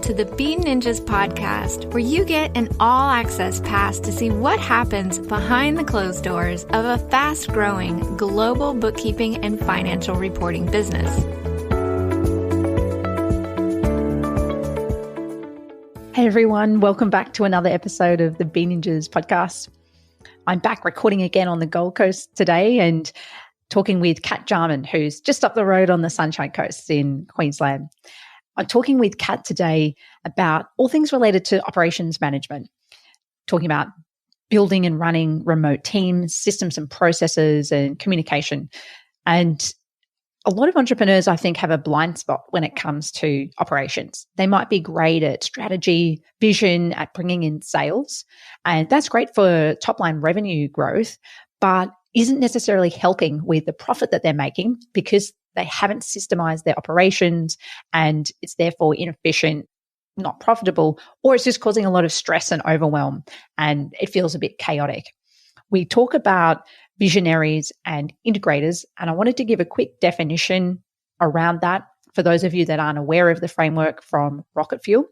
to the Be Ninjas podcast, where you get an all-access pass to see what happens behind the closed doors of a fast-growing global bookkeeping and financial reporting business. Hey everyone, welcome back to another episode of the Be Ninjas podcast. I'm back recording again on the Gold Coast today and talking with Kat Jarman, who's just up the road on the Sunshine Coast in Queensland. I'm talking with Kat today about all things related to operations management, talking about building and running remote teams, systems and processes, and communication. And a lot of entrepreneurs, I think, have a blind spot when it comes to operations. They might be great at strategy, vision, at bringing in sales, and that's great for top-line revenue growth, but isn't necessarily helping with the profit that they're making because they haven't systemized their operations and it's therefore inefficient, not profitable, or it's just causing a lot of stress and overwhelm and it feels a bit chaotic. We talk about visionaries and integrators, and I wanted to give a quick definition around that for those of you that aren't aware of the framework from Rocket Fuel.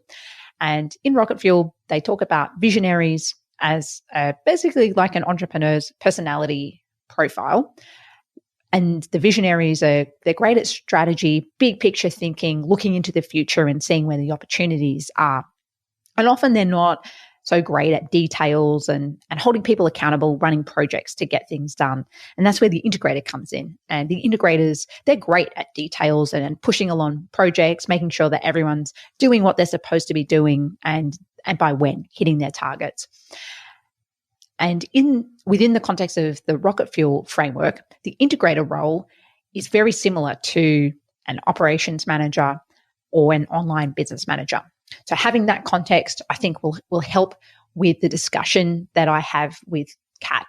And in Rocket Fuel, they talk about visionaries as basically like an entrepreneur's personality profile. And the visionaries they're great at strategy, big picture thinking, looking into the future and seeing where the opportunities are. And often they're not so great at details and holding people accountable, running projects to get things done. And that's where the integrator comes in. And the integrators, they're great at details and pushing along projects, making sure that everyone's doing what they're supposed to be doing and by when, hitting their targets. And within the context of the Rocket Fuel framework, the integrator role is very similar to an operations manager or an online business manager. So having that context, I think, will help with the discussion that I have with Kat.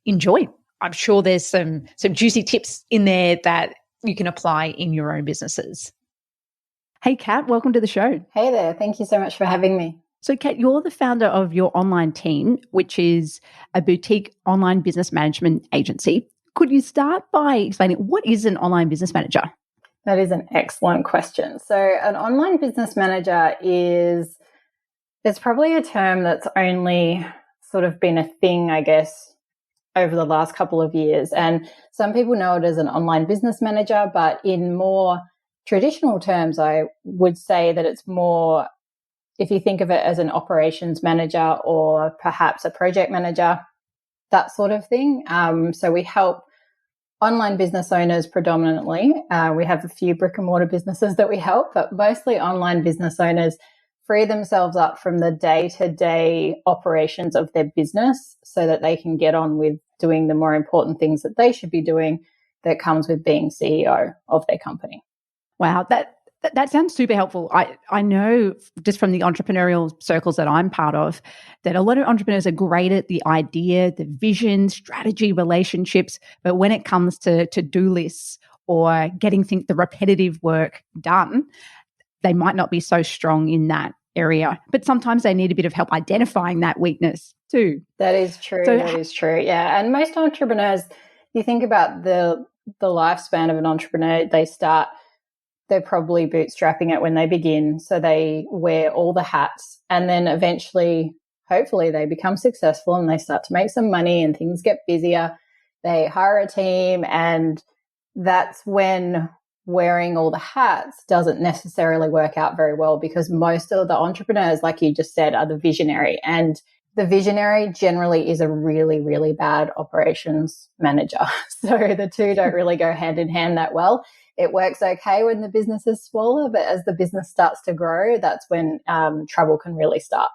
Enjoy. I'm sure there's some juicy tips in there that you can apply in your own businesses. Hey, Kat, welcome to the show. Hey there. Thank you so much for having me. So, Kat, you're the founder of your online team, which is a boutique online business management agency. Could you start by explaining what is an online business manager? That is an excellent question. So an online business manager it's probably a term that's only sort of been a thing, I guess, over the last couple of years. And some people know it as an online business manager, but in more traditional terms, I would say that it's more, if you think of it as an operations manager or perhaps a project manager, that sort of thing. So we help online business owners predominantly. We have a few brick and mortar businesses that we help, but mostly online business owners free themselves up from the day-to-day operations of their business so that they can get on with doing the more important things that they should be doing that comes with being CEO of their company. Wow, that sounds super helpful. I know just from the entrepreneurial circles that I'm part of that a lot of entrepreneurs are great at the idea, the vision, strategy, relationships, but when it comes to to-do lists or getting the repetitive work done, they might not be so strong in that area. But sometimes they need a bit of help identifying that weakness too. That is true. That is true. Yeah. And most entrepreneurs, you think about the lifespan of an entrepreneur, they're probably bootstrapping it when they begin. So they wear all the hats and then eventually, hopefully they become successful and they start to make some money and things get busier. They hire a team and that's when wearing all the hats doesn't necessarily work out very well because most of the entrepreneurs, like you just said, are the visionary. And the visionary generally is a really, really bad operations manager. So the two don't really go hand in hand that well. It works okay when the business is smaller, but as the business starts to grow, that's when trouble can really start.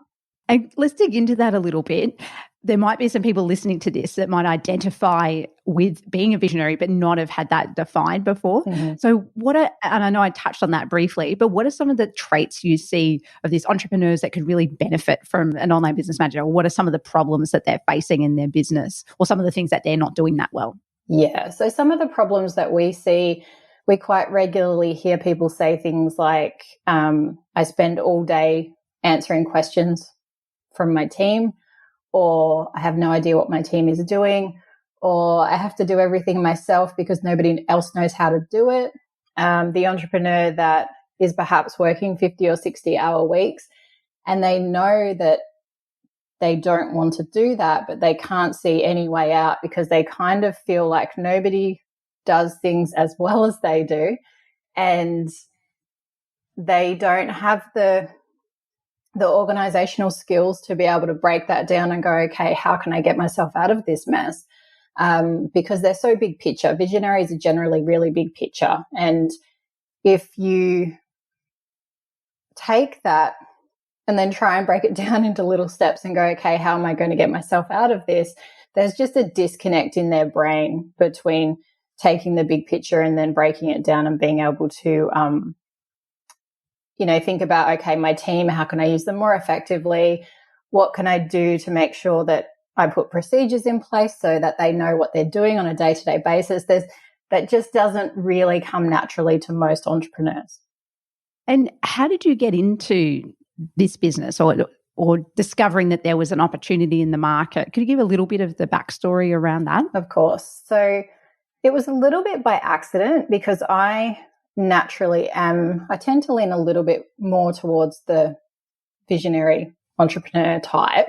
And let's dig into that a little bit. There might be some people listening to this that might identify with being a visionary, but not have had that defined before. Mm-hmm. So and I know I touched on that briefly, but what are some of the traits you see of these entrepreneurs that could really benefit from an online business manager? Or what are some of the problems that they're facing in their business or some of the things that they're not doing that well? Yeah. So some of the problems that we see, we quite regularly hear people say things like, I spend all day answering questions from my team, or I have no idea what my team is doing, or I have to do everything myself because nobody else knows how to do it. The entrepreneur that is perhaps working 50 or 60-hour weeks, and they know that they don't want to do that, but they can't see any way out because they kind of feel like nobody does things as well as they do, and they don't have the organizational skills to be able to break that down and go, okay, how can I get myself out of this mess? Because they're so big picture. Visionaries are generally really big picture. And if you take that and then try and break it down into little steps and go, okay, how am I going to get myself out of this? There's just a disconnect in their brain between taking the big picture and then breaking it down and being able to, think about, okay, my team, how can I use them more effectively? What can I do to make sure that I put procedures in place so that they know what they're doing on a day-to-day basis? That just doesn't really come naturally to most entrepreneurs. And how did you get into this business or discovering that there was an opportunity in the market? Could you give a little bit of the backstory around that? Of course. So it was a little bit by accident because I tend to lean a little bit more towards the visionary entrepreneur type.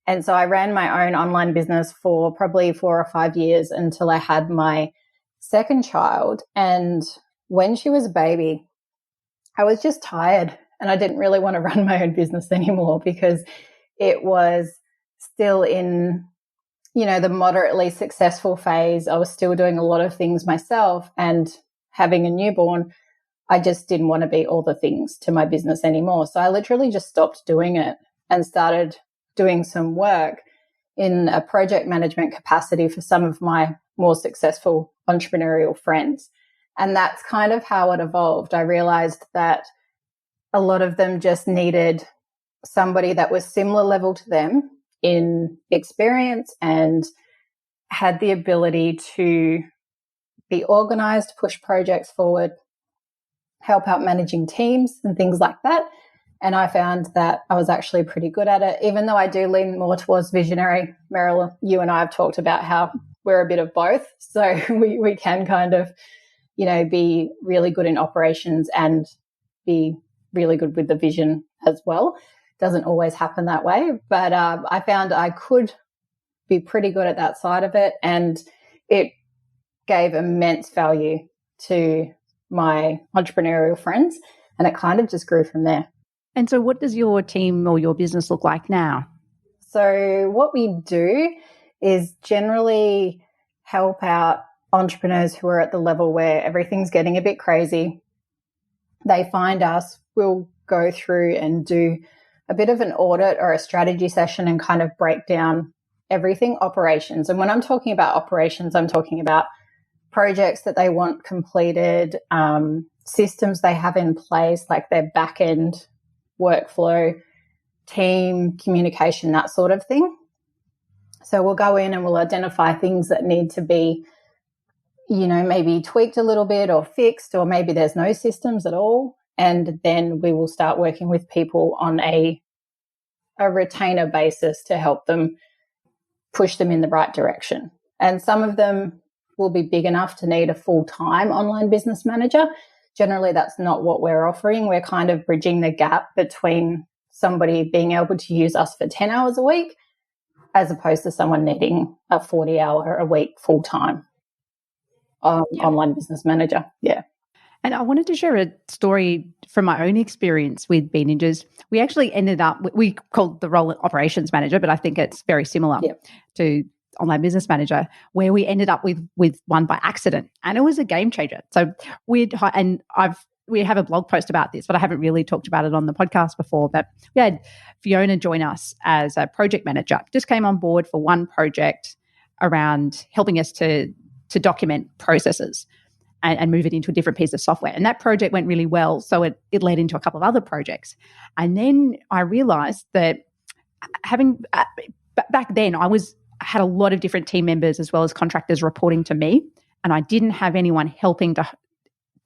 And so I ran my own online business for probably 4 or 5 years until I had my second child. And when she was a baby, I was just tired and I didn't really want to run my own business anymore because it was still in, the moderately successful phase. I was still doing a lot of things myself, and having a newborn, I just didn't want to be all the things to my business anymore. So I literally just stopped doing it and started doing some work in a project management capacity for some of my more successful entrepreneurial friends. And that's kind of how it evolved. I realized that a lot of them just needed somebody that was similar level to them in experience and had the ability to be organized, push projects forward, help out managing teams and things like that. And I found that I was actually pretty good at it, even though I do lean more towards visionary. Meryl, you and I have talked about how we're a bit of both. So we can kind of, be really good in operations and be really good with the vision as well. Doesn't always happen that way, but I found I could be pretty good at that side of it, and it gave immense value to my entrepreneurial friends, and it kind of just grew from there. And so what does your team or your business look like now? So what we do is generally help out entrepreneurs who are at the level where everything's getting a bit crazy. They find us, we'll go through and do a bit of an audit or a strategy session and kind of break down everything operations. And when I'm talking about operations, I'm talking about projects that they want completed, systems they have in place, like their back-end workflow, team communication, that sort of thing. So we'll go in and we'll identify things that need to be, maybe tweaked a little bit or fixed, or maybe there's no systems at all. And then we will start working with people on a retainer basis to help them push them in the right direction. And some of them will be big enough to need a full-time online business manager. Generally, that's not what we're offering. We're kind of bridging the gap between somebody being able to use us for 10 hours a week as opposed to someone needing a 40-hour a week full-time online business manager. Yeah. And I wanted to share a story from my own experience with Bean Ninjas. We actually ended up, we called the role operations manager, but I think it's very similar to online business manager, where we ended up with one by accident, and it was a game changer. So we have a blog post about this, but I haven't really talked about it on the podcast before. But we had Fiona join us as a project manager. Just came on board for one project around helping us to document processes and move it into a different piece of software. And that project went really well. So it led into a couple of other projects. And then I realized that back then I had a lot of different team members as well as contractors reporting to me, and I didn't have anyone helping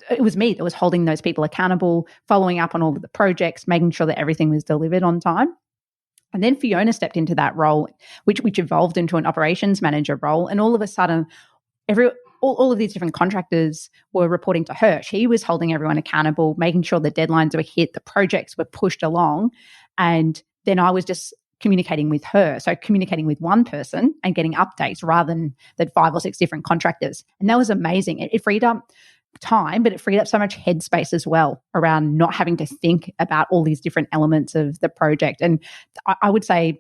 it was me that was holding those people accountable, following up on all of the projects, making sure that everything was delivered on time. And then Fiona stepped into that role, which evolved into an operations manager role. And all of a sudden, all of these different contractors were reporting to her. She was holding everyone accountable, making sure the deadlines were hit, the projects were pushed along. And then I was just communicating with her. So communicating with one person and getting updates rather than 5 or 6 different contractors. And that was amazing. It freed up time, but it freed up so much headspace as well around not having to think about all these different elements of the project. And I would say,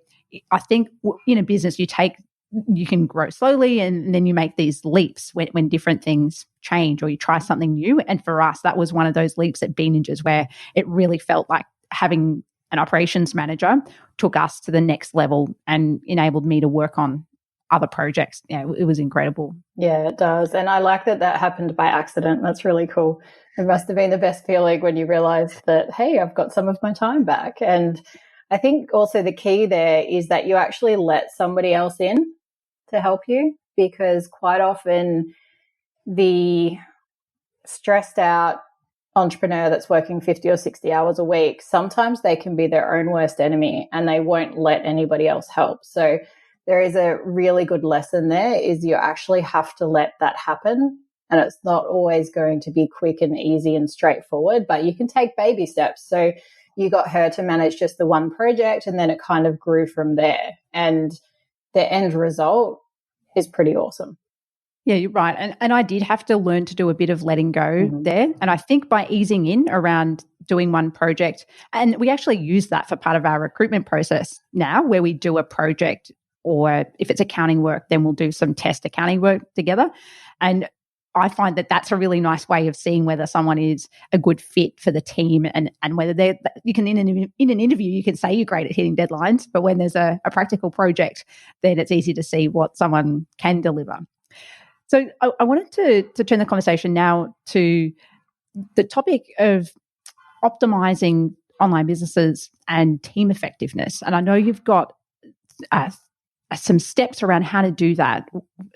I think in a business, you can grow slowly and then you make these leaps when different things change or you try something new. And for us, that was one of those leaps at B Ninjas where it really felt like having an operations manager took us to the next level and enabled me to work on other projects. Yeah, it was incredible. Yeah, it does. And I like that happened by accident. That's really cool. It must have been the best feeling when you realized that, hey, I've got some of my time back. And I think also the key there is that you actually let somebody else in to help you, because quite often the stressed out entrepreneur that's working 50 or 60 hours a week, sometimes they can be their own worst enemy and they won't let anybody else help. So there is a really good lesson there, is you actually have to let that happen. And it's not always going to be quick and easy and straightforward, but you can take baby steps. So you got her to manage just the one project and then it kind of grew from there. And the end result is pretty awesome. Yeah, you're right. And I did have to learn to do a bit of letting go there. And I think by easing in around doing one project, and we actually use that for part of our recruitment process now, where we do a project, or if it's accounting work, then we'll do some test accounting work together. And I find that that's a really nice way of seeing whether someone is a good fit for the team and whether you can, in an interview, you can say you're great at hitting deadlines, but when there's a practical project, then it's easy to see what someone can deliver. So I wanted to turn the conversation now to the topic of optimizing online businesses and team effectiveness. And I know you've got some steps around how to do that,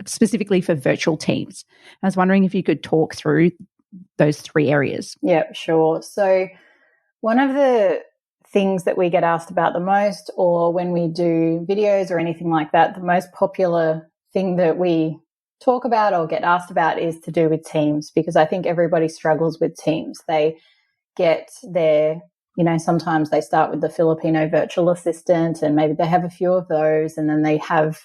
specifically for virtual teams. I was wondering if you could talk through those 3 areas. Yeah, sure. So one of the things that we get asked about the most, or when we do videos or anything like that, the most popular thing that we talk about or get asked about is to do with teams, because I think everybody struggles with teams. They get their, sometimes they start with the Filipino virtual assistant and maybe they have a few of those, and then they have,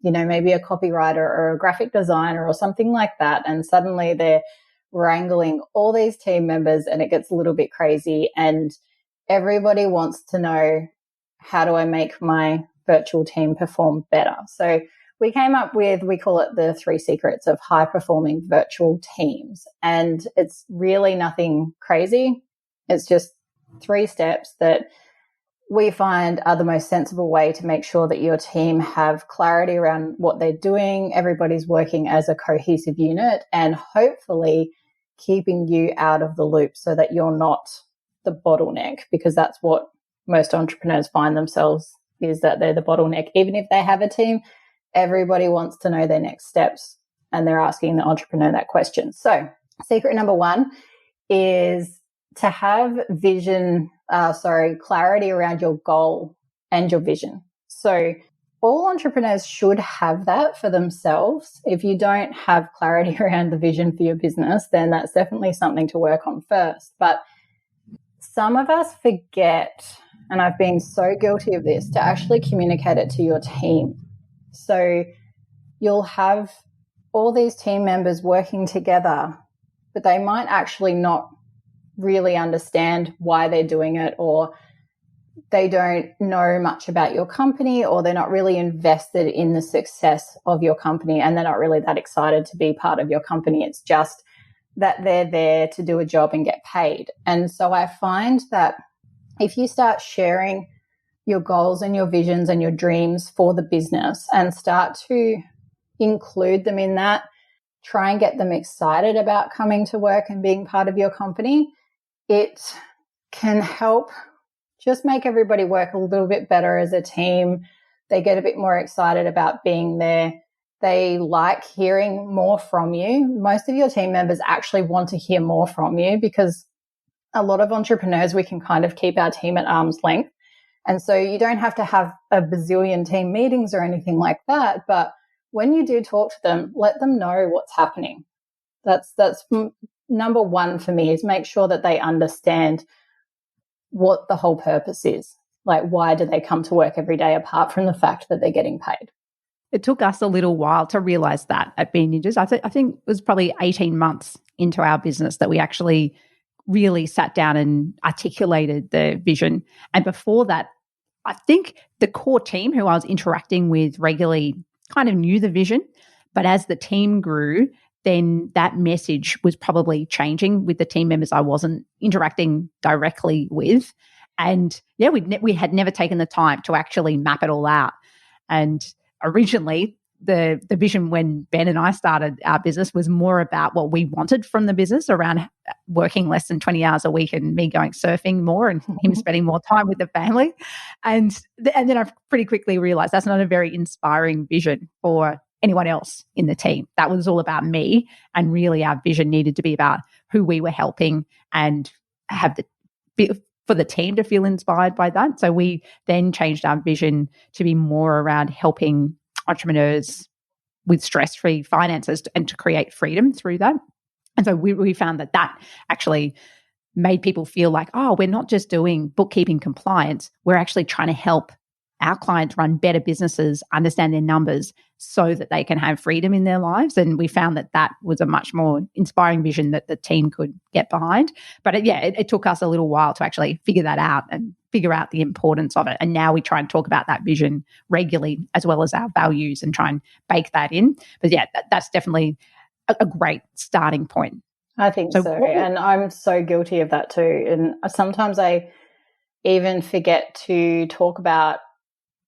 maybe a copywriter or a graphic designer or something like that. And suddenly they're wrangling all these team members and it gets a little bit crazy, and everybody wants to know, how do I make my virtual team perform better? So we came up with, we call it the 3 secrets of high performing virtual teams. And it's really nothing crazy. It's just 3 steps that we find are the most sensible way to make sure that your team have clarity around what they're doing. Everybody's working as a cohesive unit, and hopefully keeping you out of the loop so that you're not the bottleneck, because that's what most entrepreneurs find themselves, is that they're the bottleneck. Even if they have a team, everybody wants to know their next steps and they're asking the entrepreneur that question. So secret number 1 is to have clarity around your goal and your vision. So all entrepreneurs should have that for themselves. If you don't have clarity around the vision for your business, then that's definitely something to work on first. But some of us forget, and I've been so guilty of this, to actually communicate it to your team. So you'll have all these team members working together, but they might actually not really understand why they're doing it, or they don't know much about your company, or they're not really invested in the success of your company, and they're not really that excited to be part of your company. It's just that they're there to do a job and get paid. And so I find that if you start sharing your goals and your visions and your dreams for the business and start to include them in that, try and get them excited about coming to work and being part of your company, it can help just make everybody work a little bit better as a team. They get a bit more excited about being there. They like hearing more from you. Most of your team members actually want to hear more from you, because a lot of entrepreneurs, we can kind of keep our team at arm's length. And so you don't have to have a bazillion team meetings or anything like that, but when you do talk to them, let them know what's happening. That's number one for me, is make sure that they understand what the whole purpose is. Like, why do they come to work every day apart from the fact that they're getting paid? It took us a little while to realize that at Bean Ninjas. I think it was probably 18 months into our business that we actually really sat down and articulated the vision. And before that, I think the core team who I was interacting with regularly kind of knew the vision. But as the team grew, then that message was probably changing with the team members I wasn't interacting directly with. And yeah, we had never taken the time to actually map it all out. And originally, the vision when Ben and I started our business was more about what we wanted from the business around working less than 20 hours a week and me going surfing more and him spending more time with the family. And then I pretty quickly realized that's not a very inspiring vision for anyone else in the team. That was all about me, and really our vision needed to be about who we were helping and have for the team to feel inspired by that. So we then changed our vision to be more around helping entrepreneurs with stress-free finances and to create freedom through that. And so we found that actually made people feel like, oh, we're not just doing bookkeeping compliance, we're actually trying to help our clients run better businesses, understand their numbers so that they can have freedom in their lives. And we found that was a much more inspiring vision that the team could get behind. But it took us a little while to actually figure that out and figure out the importance of it. And now we try and talk about that vision regularly, as well as our values, and try and bake that in. But yeah, that's definitely a great starting point. I think so. And I'm so guilty of that too. And sometimes I even forget to talk about,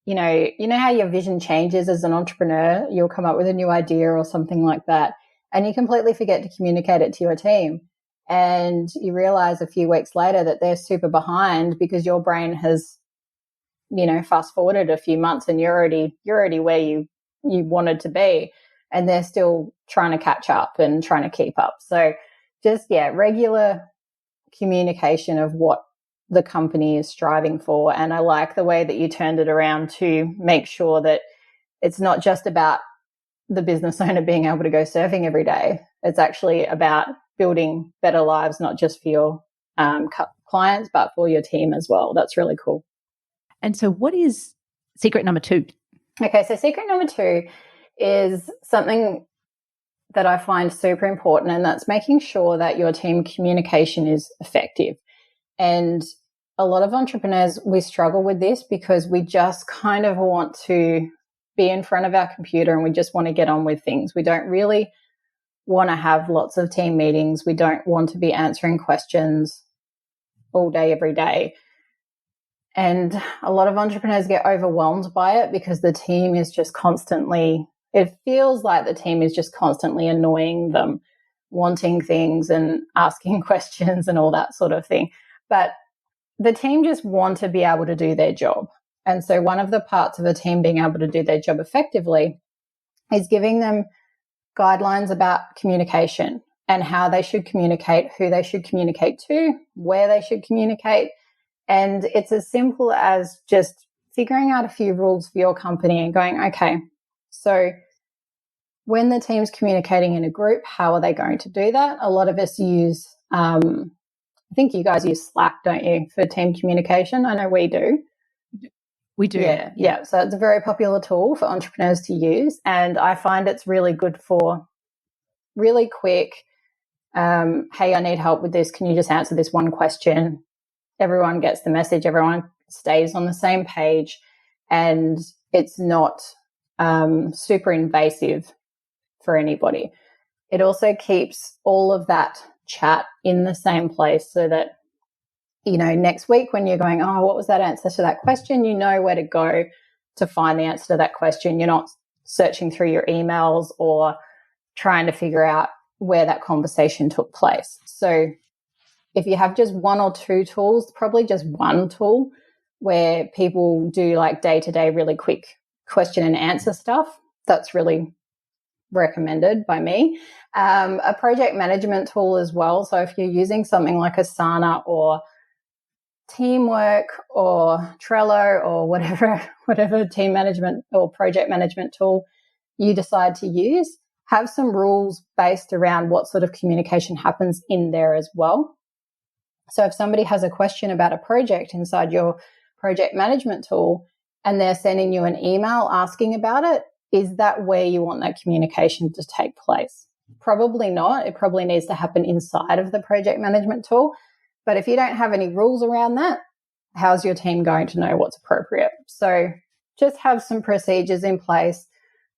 you know how your vision changes as an entrepreneur. You'll come up with a new idea or something like that, and you completely forget to communicate it to your team. And you realize a few weeks later that they're super behind because your brain has, fast forwarded a few months and you're already where you wanted to be, and they're still trying to catch up and trying to keep up. So just, regular communication of what the company is striving for. And I like the way that you turned it around to make sure that it's not just about the business owner being able to go surfing every day. It's actually about building better lives, not just for your clients, but for your team as well. That's really cool. And so what is secret number 2? Okay, so secret number 2 is something that I find super important, and that's making sure that your team communication is effective. And a lot of entrepreneurs, we struggle with this because we just kind of want to be in front of our computer and we just want to get on with things. We don't really want to have lots of team meetings. We don't want to be answering questions all day, every day. And a lot of entrepreneurs get overwhelmed by it because the team is just it feels like the team is just constantly annoying them, wanting things and asking questions and all that sort of thing. But the team just want to be able to do their job. And so one of the parts of a team being able to do their job effectively is giving them guidelines about communication and how they should communicate, who they should communicate to, where they should communicate. And it's as simple as just figuring out a few rules for your company and going, okay, so when the team's communicating in a group, how are they going to do that? A lot of us use, I think you guys use Slack, don't you, for team communication? I know we do. We do. Yeah. So it's a very popular tool for entrepreneurs to use. And I find it's really good for really quick, hey, I need help with this. Can you just answer this one question? Everyone gets the message. Everyone stays on the same page. And it's not super invasive for anybody. It also keeps all of that chat in the same place so that, next week when you're going, oh, what was that answer to that question? You know where to go to find the answer to that question. You're not searching through your emails or trying to figure out where that conversation took place. So if you have just one or two tools, probably just one tool where people do like day-to-day really quick question and answer stuff, that's really recommended by me. A project management tool as well. So if you're using something like Asana or Teamwork or Trello or whatever team management or project management tool you decide to use, have some rules based around what sort of communication happens in there as well. So if somebody has a question about a project inside your project management tool and they're sending you an email asking about it, is that where you want that communication to take place? Probably not. It probably needs to happen inside of the project management tool. But if you don't have any rules around that, how's your team going to know what's appropriate? So just have some procedures in place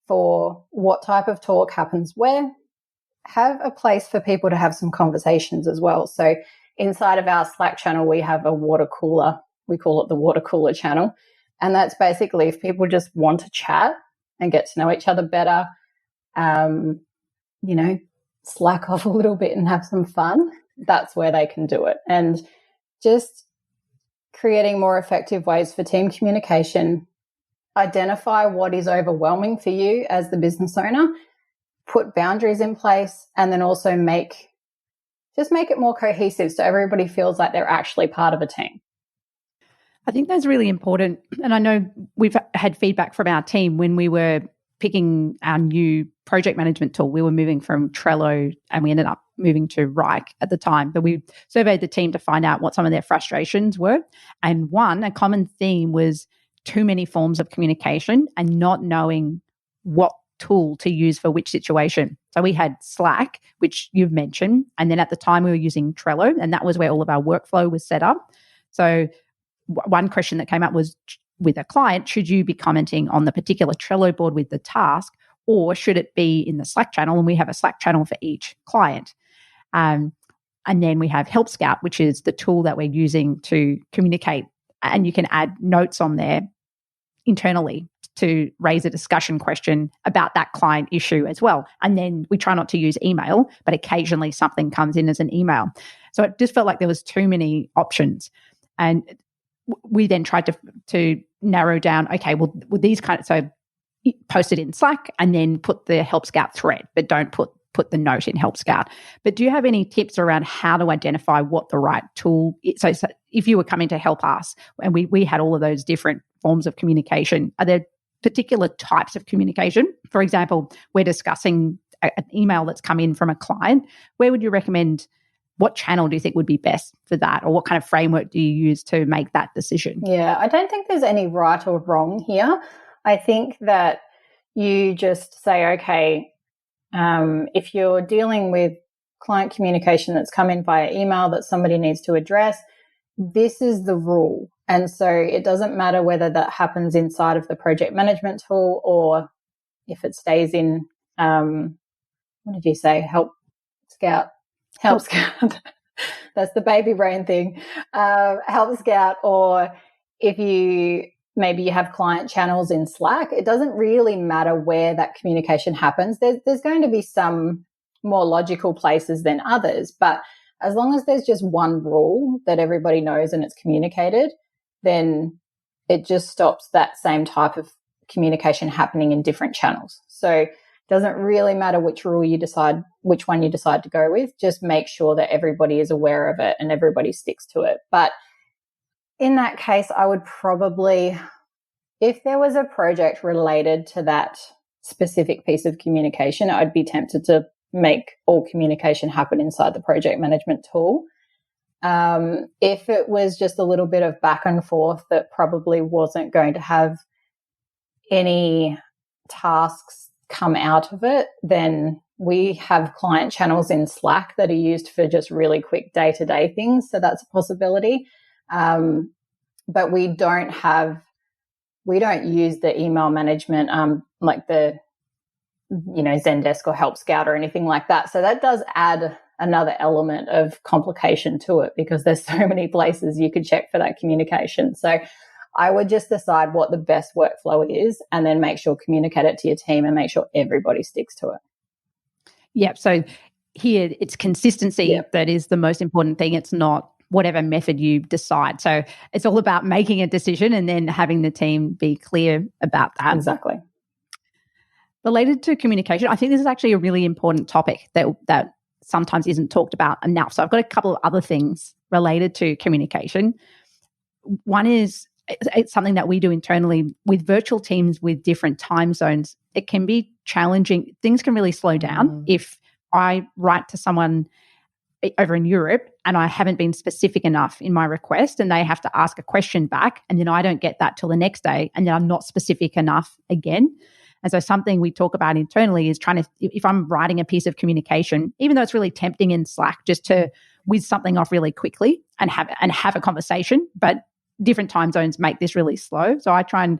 for what type of talk happens where. Have a place for people to have some conversations as well. So inside of our Slack channel, we have a water cooler. We call it the water cooler channel. And that's basically if people just want to chat and get to know each other better, slack off a little bit and have some fun, that's where they can do it. And just creating more effective ways for team communication, identify what is overwhelming for you as the business owner, put boundaries in place, and then also make it more cohesive so everybody feels like they're actually part of a team. I think that's really important. And I know we've had feedback from our team when we were picking our new project management tool. We were moving from Trello and we ended up moving to Rike at the time. But we surveyed the team to find out what some of their frustrations were. And a common theme was too many forms of communication and not knowing what tool to use for which situation. So we had Slack, which you've mentioned. And then at the time we were using Trello, and that was where all of our workflow was set up. So one question that came up was with a client, should you be commenting on the particular Trello board with the task, or should it be in the Slack channel? And we have a Slack channel for each client. And then we have Help Scout, which is the tool that we're using to communicate. And you can add notes on there internally to raise a discussion question about that client issue as well. And then we try not to use email, but occasionally something comes in as an email. So it just felt like there was too many options. And we then tried to narrow down, okay, well, with these so post it in Slack and then put the Help Scout thread, but don't put the note in Help Scout. But do you have any tips around how to identify what the right tool is? So if you were coming to help us and we had all of those different forms of communication, are there particular types of communication? For example, we're discussing an email that's come in from a client. Where would you recommend? What channel do you think would be best for that? Or what kind of framework do you use to make that decision? Yeah, I don't think there's any right or wrong here. I think that you just say, okay, if you're dealing with client communication that's come in via email that somebody needs to address, this is the rule. And so it doesn't matter whether that happens inside of the project management tool or if it stays in, what did you say? Help Scout. That's the baby brain thing. Help Scout, or if maybe you have client channels in Slack, it doesn't really matter where that communication happens. There's going to be some more logical places than others, but as long as there's just one rule that everybody knows and it's communicated, then it just stops that same type of communication happening in different channels. So doesn't really matter which one you decide to go with. Just make sure that everybody is aware of it and everybody sticks to it. But in that case, I would probably, if there was a project related to that specific piece of communication, I'd be tempted to make all communication happen inside the project management tool. If it was just a little bit of back and forth that probably wasn't going to have any tasks come out of it, then we have client channels in Slack that are used for just really quick day-to-day things. So that's a possibility. But we don't use the email management, like the, Zendesk or Help Scout or anything like that. So that does add another element of complication to it because there's so many places you could check for that communication. So I would just decide what the best workflow is and then make sure communicate it to your team and make sure everybody sticks to it. Yep. So here it's consistency that is the most important thing. It's not whatever method you decide. So it's all about making a decision and then having the team be clear about that. Exactly. Related to communication, I think this is actually a really important topic that sometimes isn't talked about enough. So I've got a couple of other things related to communication. One is it's something that we do internally with virtual teams with different time zones. it can be challenging. Things can really slow down if I write to someone over in Europe and I haven't been specific enough in my request and they have to ask a question back and then I don't get that till the next day and then I'm not specific enough again. And so something we talk about internally is trying to, if I'm writing a piece of communication, even though it's really tempting in Slack just to whiz something off really quickly and have a conversation, but different time zones make this really slow. So I try and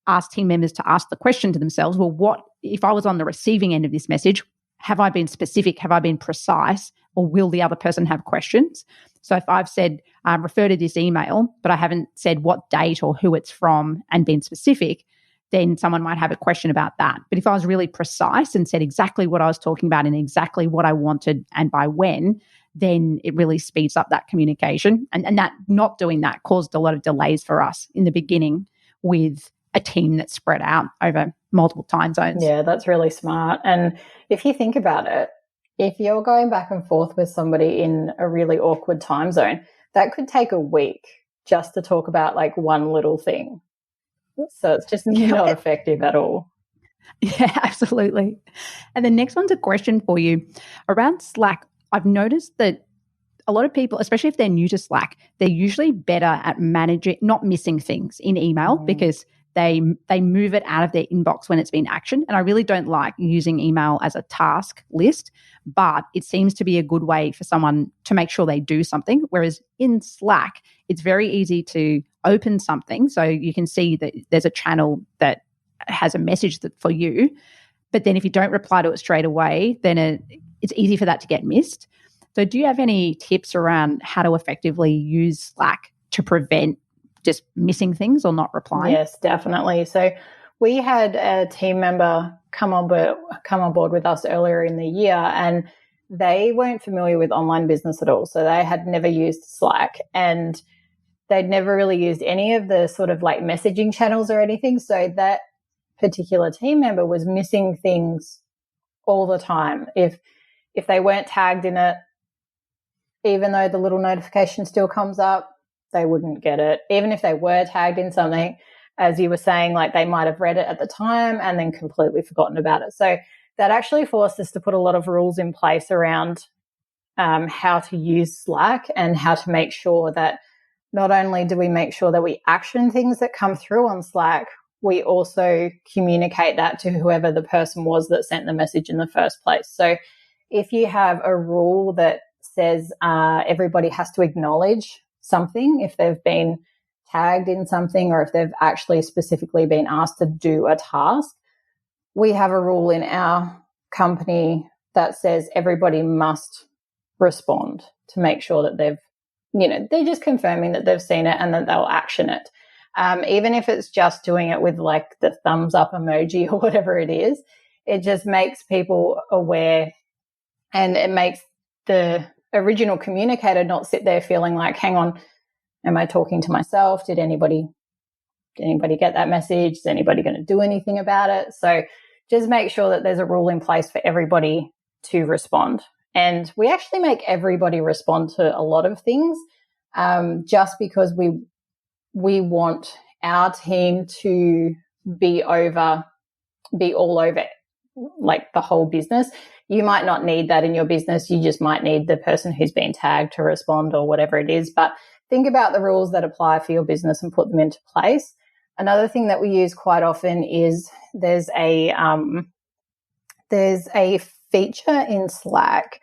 ask team members to ask the question to themselves, well, what if I was on the receiving end of this message? Have I been specific? Have I been precise? Or will the other person have questions? So if I've said, refer to this email, but I haven't said what date or who it's from and been specific, then someone might have a question about that. But if I was really precise and said exactly what I was talking about and exactly what I wanted and by when, then it really speeds up that communication. And that not doing that caused a lot of delays for us in the beginning with a team that's spread out over multiple time zones. Yeah, that's really smart. And if you think about it, if you're going back and forth with somebody in a really awkward time zone, that could take a week just to talk about like one little thing. So it's just not effective at all. Yeah, absolutely. And the next one's a question for you. Around Slack, I've noticed that a lot of people, especially if they're new to Slack, they're usually better at managing, not missing things in email because they move it out of their inbox when it's been actioned. And I really don't like using email as a task list, but it seems to be a good way for someone to make sure they do something. Whereas in Slack, it's very easy to open something. So you can see that there's a channel that has a message for you. But then if you don't reply to it straight away, then it's easy for that to get missed. So do you have any tips around how to effectively use Slack to prevent just missing things or not replying? Yes, definitely. So we had a team member come on board with us earlier in the year, and they weren't familiar with online business at all. So they had never used Slack and they'd never really used any of the sort of like messaging channels or anything. So that particular team member was missing things all the time. If they weren't tagged in it, even though the little notification still comes up, they wouldn't get it. Even if they were tagged in something, as you were saying, like they might have read it at the time and then completely forgotten about it. So that actually forced us to put a lot of rules in place around how to use Slack and how to make sure that not only do we make sure that we action things that come through on Slack, we also communicate that to whoever the person was that sent the message in the first place. So if you have a rule that says everybody has to acknowledge something if they've been tagged in something or if they've actually specifically been asked to do a task, we have a rule in our company that says everybody must respond to make sure that they're just confirming that they've seen it and that they'll action it. Even if it's just doing it with like the thumbs up emoji or whatever it is, it just makes people aware and it makes the original communicator not sit there feeling like, hang on, am I talking to myself? Did anybody get that message? Is anybody going to do anything about it? So just make sure that there's a rule in place for everybody to respond. And we actually make everybody respond to a lot of things just because we want our team to be all over like the whole business. You might not need that in your business. You just might need the person who's been tagged to respond or whatever it is. But think about the rules that apply for your business and put them into place. Another thing that we use quite often is there's a feature in Slack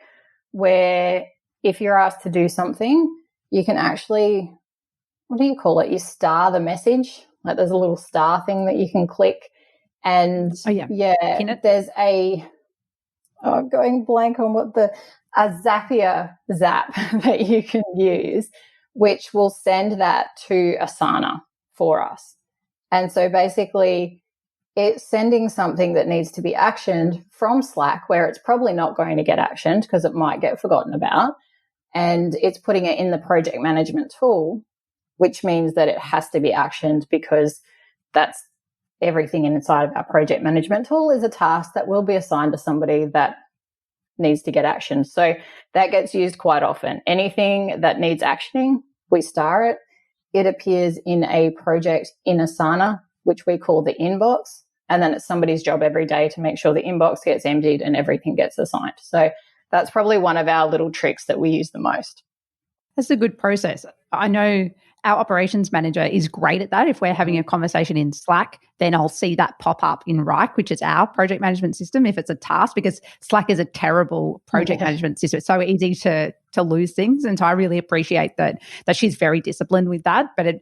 where if you're asked to do something, you can actually, what do you call it? You star the message. Like there's a little star thing that you can click. And there's going blank on what a Zapier zap that you can use, which will send that to Asana for us. And so basically it's sending something that needs to be actioned from Slack where it's probably not going to get actioned because it might get forgotten about. And it's putting it in the project management tool, which means that it has to be actioned because that's everything inside of our project management tool is a task that will be assigned to somebody that needs to get action. So that gets used quite often. Anything that needs actioning, we star it. It appears in a project in Asana, which we call the inbox. And then it's somebody's job every day to make sure the inbox gets emptied and everything gets assigned. So that's probably one of our little tricks that we use the most. That's a good process. I know our operations manager is great at that. If we're having a conversation in Slack, then I'll see that pop up in Rike, which is our project management system, if it's a task, because Slack is a terrible project management system. It's so easy to lose things. And so I really appreciate that she's very disciplined with that. But it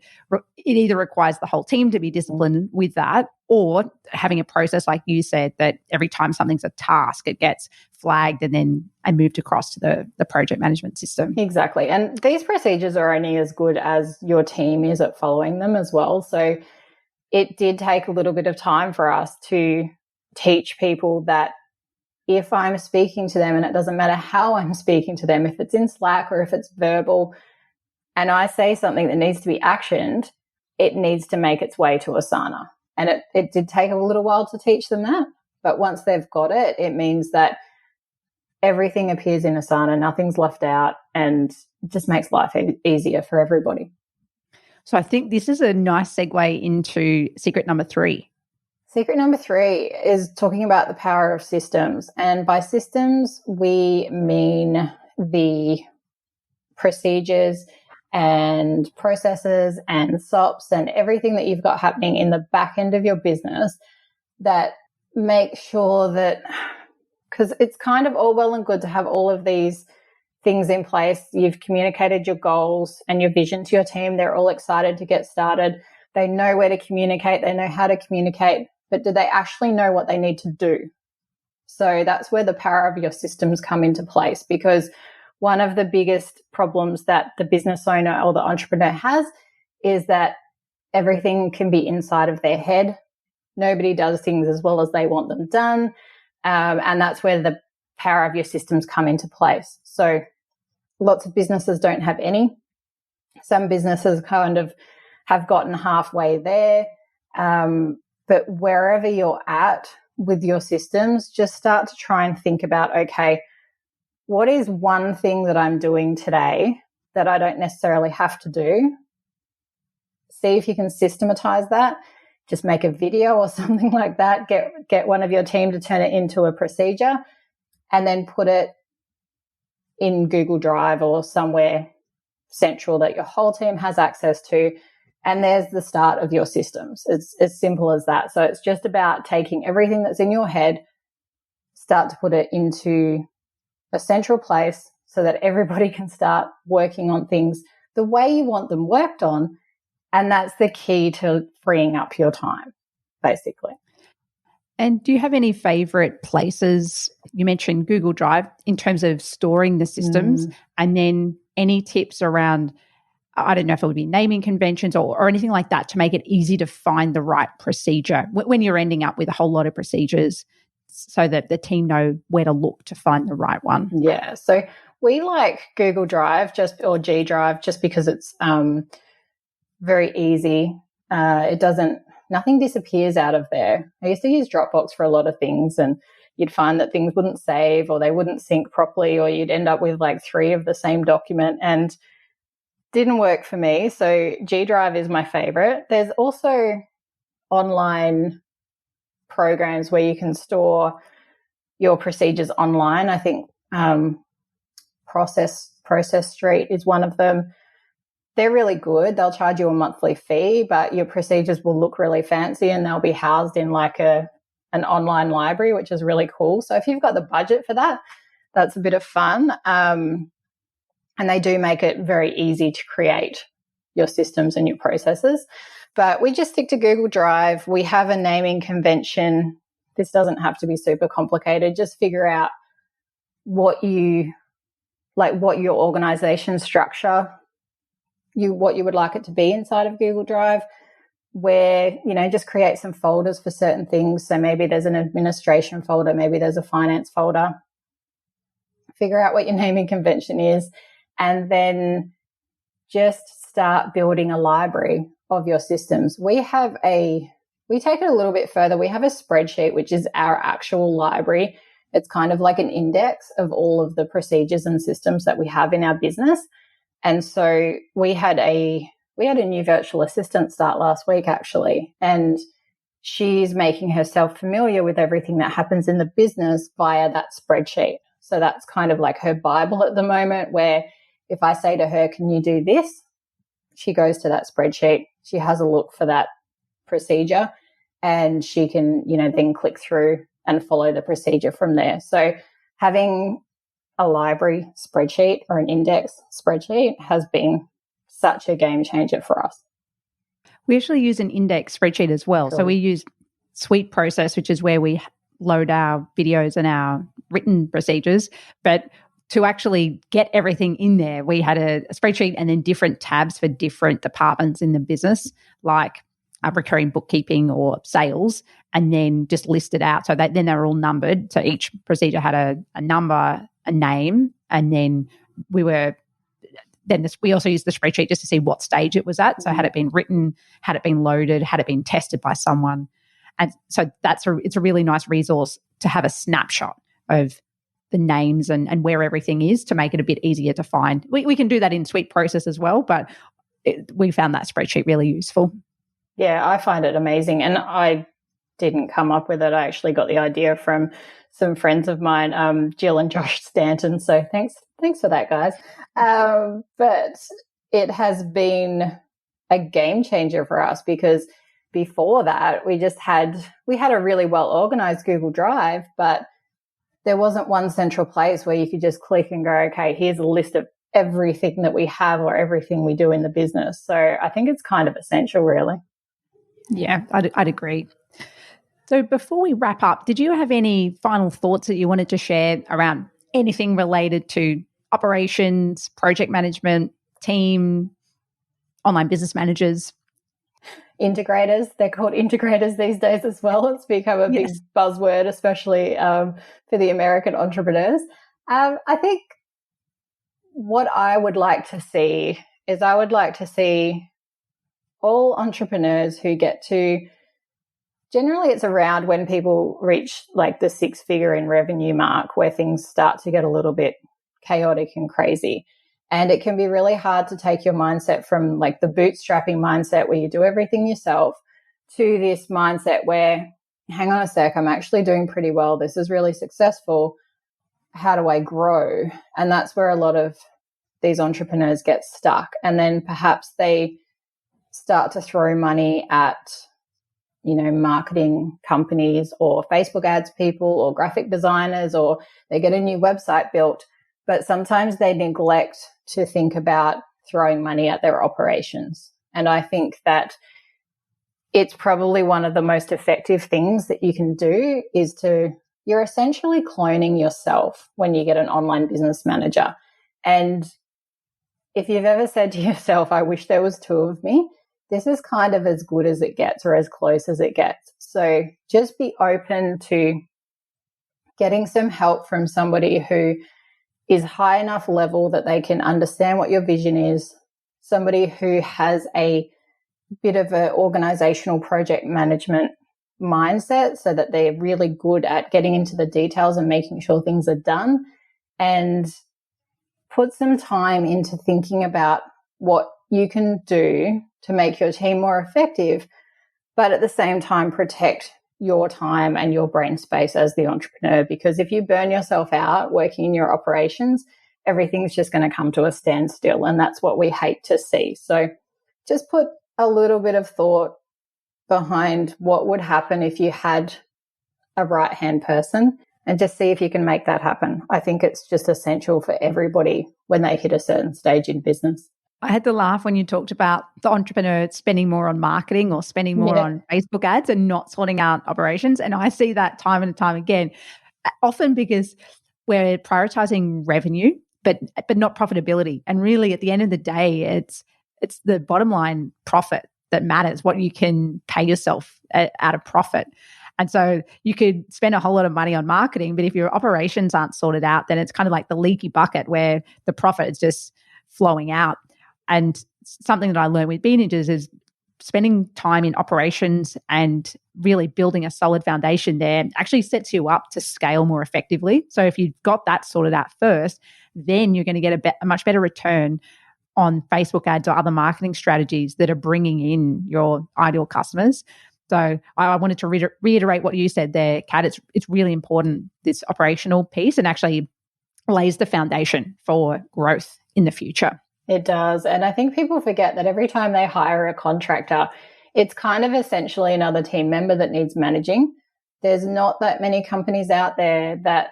either requires the whole team to be disciplined with that, or having a process, like you said, that every time something's a task, it gets flagged and moved across to the project management system. Exactly. And these procedures are only as good as your team is at following them as well. So it did take a little bit of time for us to teach people that if I'm speaking to them, and it doesn't matter how I'm speaking to them, if it's in Slack or if it's verbal, and I say something that needs to be actioned, it needs to make its way to Asana. And it did take a little while to teach them that. But once they've got it, it means that everything appears in Asana, nothing's left out, and it just makes life easier for everybody. So I think this is a nice segue into secret number 3. Secret number 3 is talking about the power of systems. And by systems, we mean the procedures and processes and SOPs and everything that you've got happening in the back end of your business that make sure that, because it's kind of all well and good to have all of these things in place. You've communicated your goals and your vision to your team. They're all excited to get started. They know where to communicate. They know how to communicate. But do they actually know what they need to do? So that's where the power of your systems come into place, because one of the biggest problems that the business owner or the entrepreneur has is that everything can be inside of their head. Nobody does things as well as they want them done. And that's where the power of your systems come into place. So lots of businesses don't have any. Some businesses kind of have gotten halfway there. But wherever you're at with your systems, just start to try and think about, okay, what is one thing that I'm doing today that I don't necessarily have to do? See if you can systematize that. Just make a video or something like that. Get one of your team to turn it into a procedure and then put it in Google Drive or somewhere central that your whole team has access to. And there's the start of your systems. It's as simple as that. So it's just about taking everything that's in your head, start to put it into a central place so that everybody can start working on things the way you want them worked on. And that's the key to freeing up your time, basically. And do you have any favorite places? You mentioned Google Drive in terms of storing the systems, and then any tips around, I don't know if it would be naming conventions or anything like that, to make it easy to find the right procedure when you're ending up with a whole lot of procedures, so that the team know where to look to find the right one? Yeah. So we like Google Drive or G Drive just because it's very easy. Nothing disappears out of there. I used to use Dropbox for a lot of things, and you'd find that things wouldn't save or they wouldn't sync properly, or you'd end up with like 3 of the same document, and didn't work for me. So G Drive is my favorite. There's also online programs where you can store your procedures online. I think Process Street is one of them. They're really good. They'll charge you a monthly fee, but your procedures will look really fancy and they'll be housed in like an online library, which is really cool. So if you've got the budget for that, that's a bit of fun. And they do make it very easy to create your systems and your processes. But we just stick to Google Drive. We have a naming convention. This doesn't have to be super complicated. Just figure out what your organization structure, what you would like it to be inside of Google Drive, where, just create some folders for certain things. So maybe there's an administration folder, maybe there's a finance folder. Figure out what your naming convention is, and then just start building a library of your systems. We take it a little bit further. We have a spreadsheet, which is our actual library. It's kind of like an index of all of the procedures and systems that we have in our business. And so we had a new virtual assistant start last week, actually, and she's making herself familiar with everything that happens in the business via that spreadsheet. So that's kind of like her Bible at the moment, where if I say to her, can you do this? She goes to that spreadsheet. She has a look for that procedure, and she can, then click through and follow the procedure from there. So having a library spreadsheet or an index spreadsheet has been such a game changer for us. We actually use an index spreadsheet as well. Cool. So we use Suite Process, which is where we load our videos and our written procedures. But to actually get everything in there, we had a spreadsheet and then different tabs for different departments in the business, like recurring bookkeeping or sales, and then just listed out. So that then they're all numbered. So each procedure had a number, a name, and then we also used the spreadsheet just to see what stage it was at. So had it been written, had it been loaded, had it been tested by someone. And so it's a really nice resource to have a snapshot of the names and where everything is, to make it a bit easier to find. We can do that in Suite Process as well, but we found that spreadsheet really useful. Yeah, I find it amazing. And I didn't come up with it. I actually got the idea from some friends of mine, Jill and Josh Stanton. So thanks for that, guys. But it has been a game changer for us, because before that we had a really well organized Google Drive, but there wasn't one central place where you could just click and go, okay, here's a list of everything that we have or everything we do in the business. So I think it's kind of essential, really. Yeah, I'd agree. So before we wrap up, did you have any final thoughts that you wanted to share around anything related to operations, project management, team, online business managers? Integrators. They're called integrators these days as well. It's become a big buzzword, especially for the American entrepreneurs. I think what I would like to see is all entrepreneurs who get to, generally it's around when people reach like the 6-figure in revenue mark, where things start to get a little bit chaotic and crazy. And it can be really hard to take your mindset from like the bootstrapping mindset where you do everything yourself to this mindset where, hang on a sec, I'm actually doing pretty well. This is really successful. How do I grow? And that's where a lot of these entrepreneurs get stuck. And then perhaps they start to throw money at, marketing companies or Facebook ads people or graphic designers, or they get a new website built. But sometimes they neglect to think about throwing money at their operations. And I think that it's probably one of the most effective things that you can do is you're essentially cloning yourself when you get an online business manager. And if you've ever said to yourself, I wish there was 2 of me, this is kind of as good as it gets, or as close as it gets. So just be open to getting some help from somebody who is high enough level that they can understand what your vision is, somebody who has a bit of an organizational project management mindset so that they're really good at getting into the details and making sure things are done, and put some time into thinking about what you can do to make your team more effective, but at the same time protect your time and your brain space as the entrepreneur. Because if you burn yourself out working in your operations, everything's just going to come to a standstill, and that's what we hate to see. So just put a little bit of thought behind what would happen if you had a right-hand person, and just see if you can make that happen. I think it's just essential for everybody when they hit a certain stage in business. I had to laugh when you talked about the entrepreneur spending more on marketing or spending more on Facebook ads and not sorting out operations. And I see that time and time again, often because we're prioritizing revenue, but not profitability. And really, at the end of the day, it's the bottom line profit that matters, what you can pay yourself out of profit. And so you could spend a whole lot of money on marketing, but if your operations aren't sorted out, then it's kind of like the leaky bucket where the profit is just flowing out. And something that I learned with Ninjas is spending time in operations and really building a solid foundation there actually sets you up to scale more effectively. So if you've got that sorted out first, then you're going to get a much better return on Facebook ads or other marketing strategies that are bringing in your ideal customers. So I wanted to reiterate what you said there, Kat. It's really important, this operational piece, and actually lays the foundation for growth in the future. It does. And I think people forget that every time they hire a contractor, it's kind of essentially another team member that needs managing. There's not that many companies out there that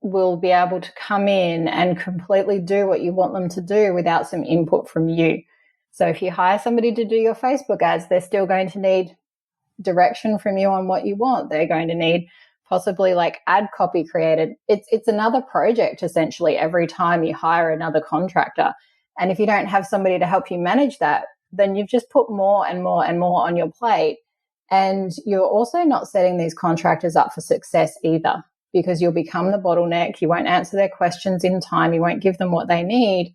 will be able to come in and completely do what you want them to do without some input from you. So if you hire somebody to do your Facebook ads, they're still going to need direction from you on what you want. They're going to need possibly like ad copy created. It's another project essentially every time you hire another contractor. And if you don't have somebody to help you manage that, then you've just put more and more and more on your plate. And you're also not setting these contractors up for success either, because you'll become the bottleneck. You won't answer their questions in time. You won't give them what they need.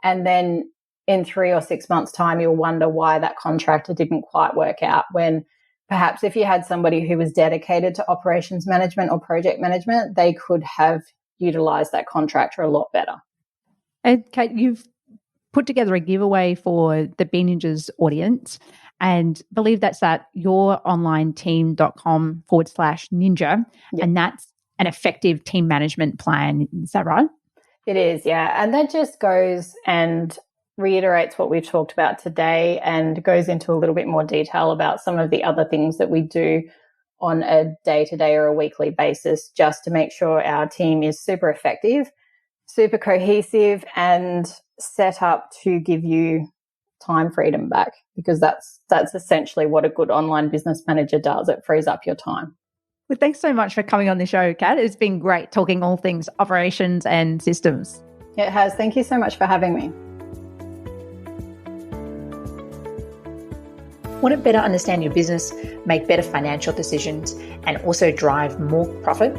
And then in 3 or 6 months' time, you'll wonder why that contractor didn't quite work out, when perhaps if you had somebody who was dedicated to operations management or project management, they could have utilized that contractor a lot better. And Kate, you've put together a giveaway for the Be Ninjas audience, and believe that's at youronlineteam.com/ninja. Yep. And that's an effective team management plan. Is that right? It is, yeah. And that just goes and reiterates what we've talked about today and goes into a little bit more detail about some of the other things that we do on a day-to-day or a weekly basis, just to make sure our team is super effective, super cohesive, and set up to give you time freedom back, because that's essentially what a good online business manager does. It frees up your time. Well, thanks so much for coming on the show, Kat. It's been great talking all things operations and systems. It has. Thank you so much for having me. Want to better understand your business, make better financial decisions, and also drive more profit?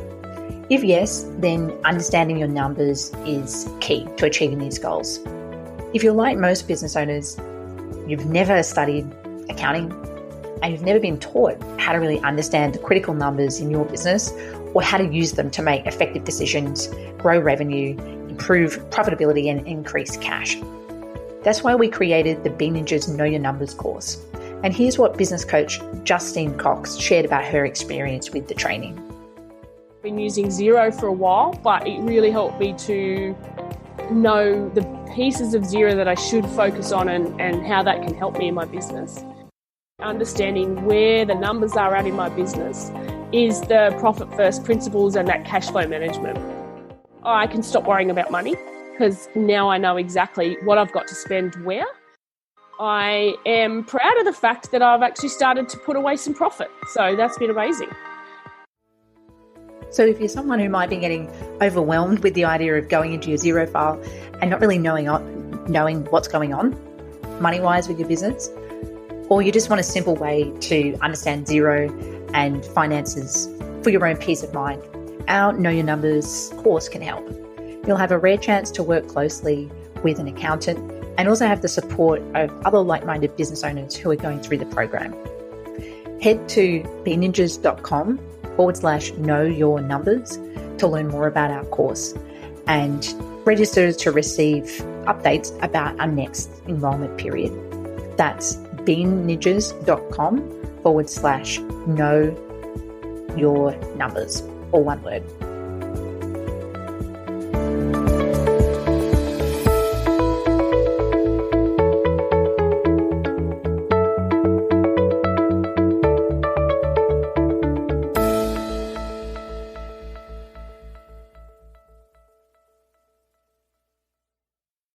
If yes, then understanding your numbers is key to achieving these goals. If you're like most business owners, you've never studied accounting and you've never been taught how to really understand the critical numbers in your business, or how to use them to make effective decisions, grow revenue, improve profitability, and increase cash. That's why we created the Be Ninjas Know Your Numbers course. And here's what business coach Justine Cox shared about her experience with the training. I've been using Xero for a while, but it really helped me to know the pieces of Xero that I should focus on and how that can help me in my business. Understanding where the numbers are at in my business is the profit first principles and that cash flow management. I can stop worrying about money because now I know exactly what I've got to spend where. I am proud of the fact that I've actually started to put away some profit. So that's been amazing. So if you're someone who might be getting overwhelmed with the idea of going into your Xero file and not really knowing what's going on money-wise with your business, or you just want a simple way to understand Xero and finances for your own peace of mind, our Know Your Numbers course can help. You'll have a rare chance to work closely with an accountant and also have the support of other like-minded business owners who are going through the program. Head to beninjas.com/know your numbers to learn more about our course and register to receive updates about our next enrollment period. That's beninjas.com/know your numbers, all one word.